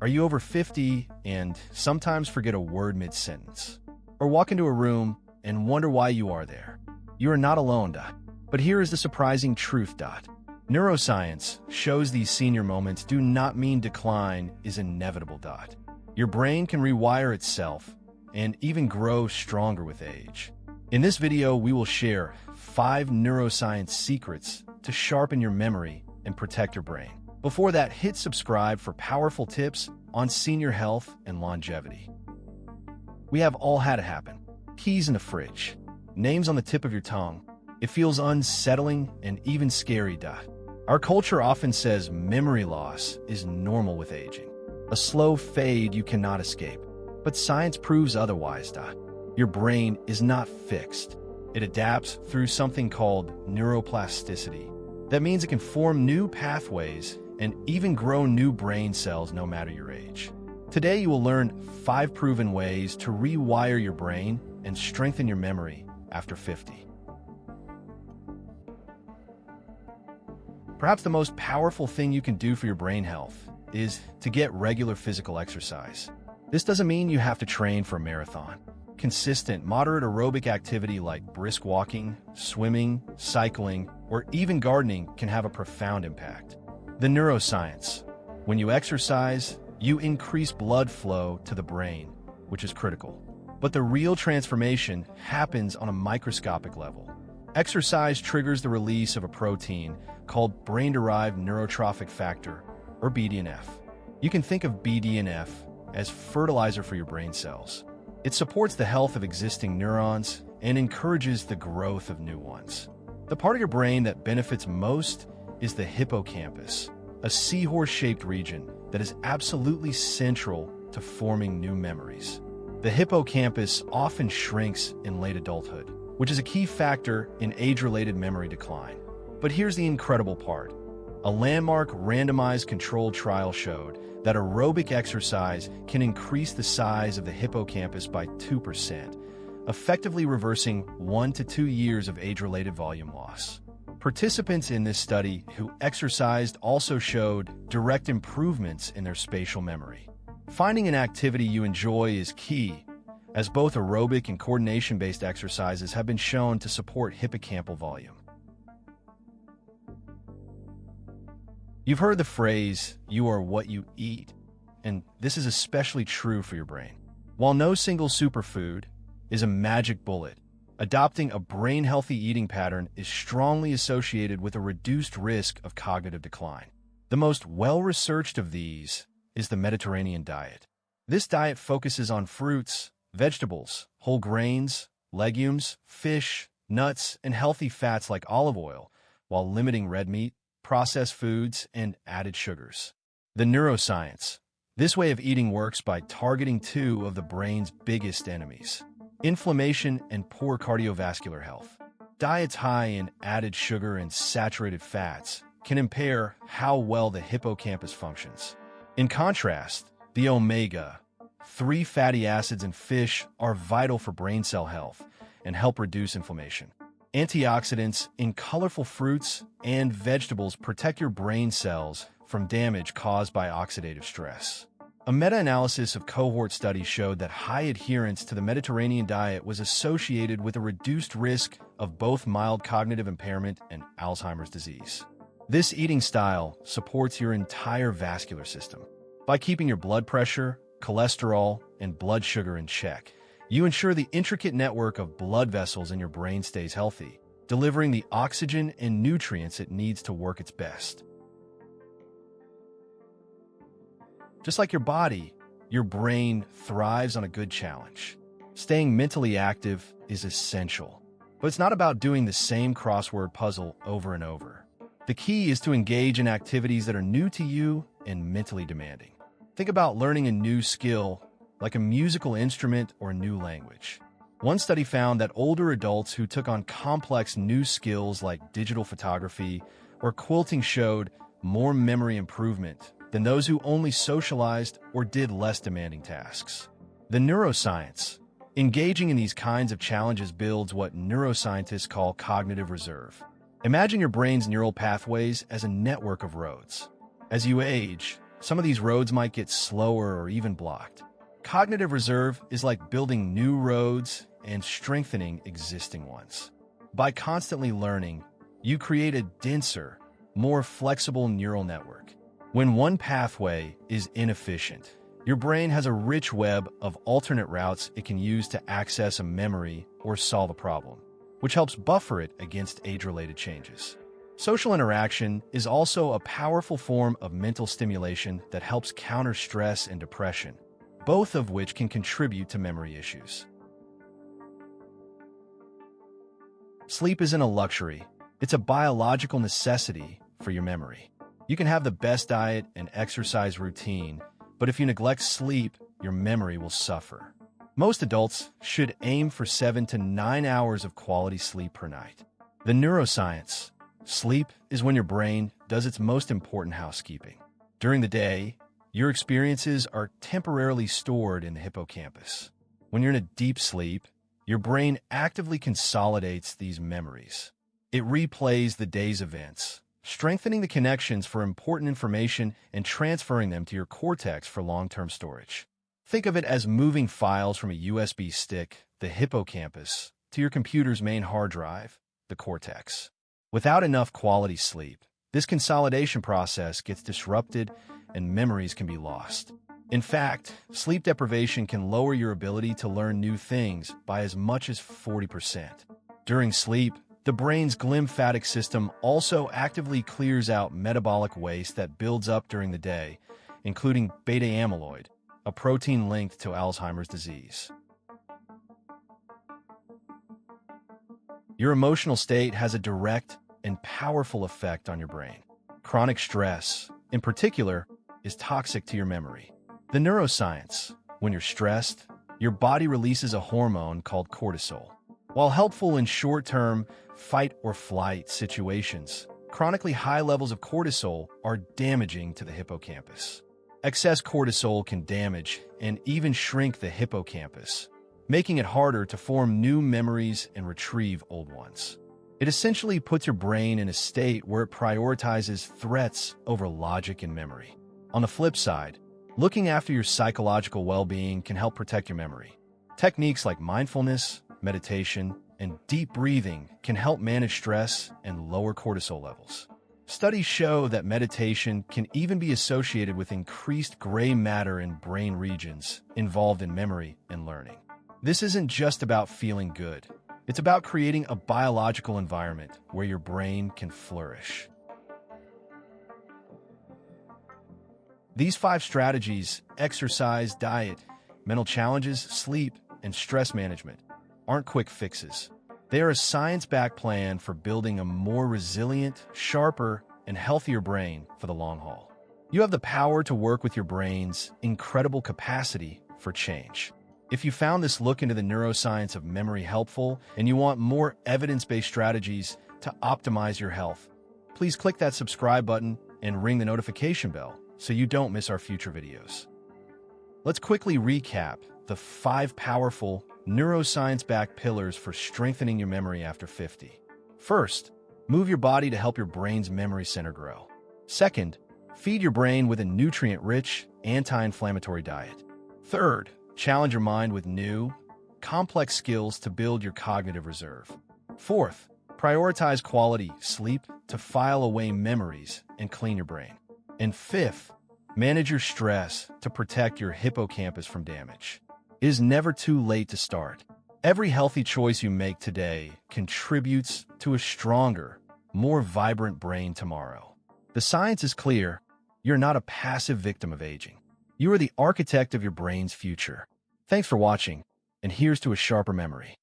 Are you over 50 and sometimes forget a word mid-sentence? Or walk into a room and wonder why you are there? You are not alone. But here is the surprising truth. Neuroscience shows these senior moments do not mean decline is inevitable. Your brain can rewire itself and even grow stronger with age. In this video, we will share 5 neuroscience secrets to sharpen your memory and protect your brain. Before that, hit subscribe for powerful tips on senior health and longevity. We have all had it happen. Keys in the fridge, names on the tip of your tongue. It feels unsettling and even scary. Our culture often says memory loss is normal with aging, a slow fade you cannot escape. But science proves otherwise. Your brain is not fixed. It adapts through something called neuroplasticity. That means it can form new pathways and even grow new brain cells no matter your age. Today you will learn 5 proven ways to rewire your brain and strengthen your memory after 50. Perhaps the most powerful thing you can do for your brain health is to get regular physical exercise. This doesn't mean you have to train for a marathon. Consistent, moderate aerobic activity like brisk walking, swimming, cycling, or even gardening can have a profound impact. The neuroscience. When you exercise, you increase blood flow to the brain, which is critical. But the real transformation happens on a microscopic level. Exercise triggers the release of a protein called brain-derived neurotrophic factor, or BDNF. You can think of BDNF as fertilizer for your brain cells. It supports the health of existing neurons and encourages the growth of new ones. The part of your brain that benefits most is the hippocampus, a seahorse-shaped region that is absolutely central to forming new memories. The hippocampus often shrinks in late adulthood, which is a key factor in age-related memory decline. But here's the incredible part. A landmark randomized controlled trial showed that aerobic exercise can increase the size of the hippocampus by 2%, effectively reversing 1 to 2 years of age-related volume loss. Participants in this study who exercised also showed direct improvements in their spatial memory. Finding an activity you enjoy is key, as both aerobic and coordination-based exercises have been shown to support hippocampal volume. You've heard the phrase, "you are what you eat," and this is especially true for your brain. While no single superfood is a magic bullet, adopting a brain-healthy eating pattern is strongly associated with a reduced risk of cognitive decline. The most well-researched of these is the Mediterranean diet. This diet focuses on fruits, vegetables, whole grains, legumes, fish, nuts, and healthy fats like olive oil, while limiting red meat, processed foods, and added sugars. The neuroscience. This way of eating works by targeting 2 of the brain's biggest enemies: inflammation and poor cardiovascular health. Diets high in added sugar and saturated fats can impair how well the hippocampus functions. In contrast, the omega-3 fatty acids in fish are vital for brain cell health and help reduce inflammation. Antioxidants in colorful fruits and vegetables protect your brain cells from damage caused by oxidative stress. A meta-analysis of cohort studies showed that high adherence to the Mediterranean diet was associated with a reduced risk of both mild cognitive impairment and Alzheimer's disease. This eating style supports your entire vascular system. By keeping your blood pressure, cholesterol, and blood sugar in check, you ensure the intricate network of blood vessels in your brain stays healthy, delivering the oxygen and nutrients it needs to work its best. Just like your body, your brain thrives on a good challenge. Staying mentally active is essential, but it's not about doing the same crossword puzzle over and over. The key is to engage in activities that are new to you and mentally demanding. Think about learning a new skill, like a musical instrument or a new language. One study found that older adults who took on complex new skills like digital photography or quilting showed more memory improvement than those who only socialized or did less demanding tasks. The neuroscience. Engaging in these kinds of challenges builds what neuroscientists call cognitive reserve. Imagine your brain's neural pathways as a network of roads. As you age, Some of these roads might get slower or even blocked. Cognitive reserve is like building new roads and strengthening existing ones. By constantly learning, you create a denser, more flexible neural network. When one pathway is inefficient, your brain has a rich web of alternate routes it can use to access a memory or solve a problem, which helps buffer it against age-related changes. Social interaction is also a powerful form of mental stimulation that helps counter stress and depression, both of which can contribute to memory issues. Sleep isn't a luxury, it's a biological necessity for your memory. You can have the best diet and exercise routine, but if you neglect sleep, your memory will suffer. Most adults should aim for 7 to 9 hours of quality sleep per night. The neuroscience. Sleep is when your brain does its most important housekeeping. During the day, your experiences are temporarily stored in the hippocampus. When you're in a deep sleep, your brain actively consolidates these memories. It replays the day's events, strengthening the connections for important information and transferring them to your cortex for long-term storage. Think of it as moving files from a USB stick, the hippocampus, to your computer's main hard drive, the cortex. Without enough quality sleep, this consolidation process gets disrupted and memories can be lost. In fact, sleep deprivation can lower your ability to learn new things by as much as 40%. During sleep, the brain's glymphatic system also actively clears out metabolic waste that builds up during the day, including beta amyloid, a protein linked to Alzheimer's disease. Your emotional state has a direct and powerful effect on your brain. Chronic stress, in particular, is toxic to your memory. The neuroscience. When you're stressed, your body releases a hormone called cortisol. While helpful in short-term fight-or-flight situations, chronically high levels of cortisol are damaging to the hippocampus. Excess cortisol can damage and even shrink the hippocampus, making it harder to form new memories and retrieve old ones. It essentially puts your brain in a state where it prioritizes threats over logic and memory. On the flip side, looking after your psychological well-being can help protect your memory. Techniques like mindfulness, meditation, and deep breathing can help manage stress and lower cortisol levels. Studies show that meditation can even be associated with increased gray matter in brain regions involved in memory and learning. This isn't just about feeling good. It's about creating a biological environment where your brain can flourish. These 5 strategies, exercise, diet, mental challenges, sleep, and stress management, aren't quick fixes. They are a science-backed plan for building a more resilient, sharper, and healthier brain for the long haul. You have the power to work with your brain's incredible capacity for change. If you found this look into the neuroscience of memory helpful and you want more evidence-based strategies to optimize your health, please click that subscribe button and ring the notification bell so you don't miss our future videos. Let's quickly recap the 5 powerful neuroscience-backed pillars for strengthening your memory after 50. First, move your body to help your brain's memory center grow. Second, feed your brain with a nutrient-rich, anti-inflammatory diet. Third, challenge your mind with new, complex skills to build your cognitive reserve. Fourth, prioritize quality sleep to file away memories and clean your brain. And fifth, manage your stress to protect your hippocampus from damage. It is never too late to start. Every healthy choice you make today contributes to a stronger, more vibrant brain tomorrow. The science is clear. You're not a passive victim of aging. You are the architect of your brain's future. Thanks for watching, and here's to a sharper memory.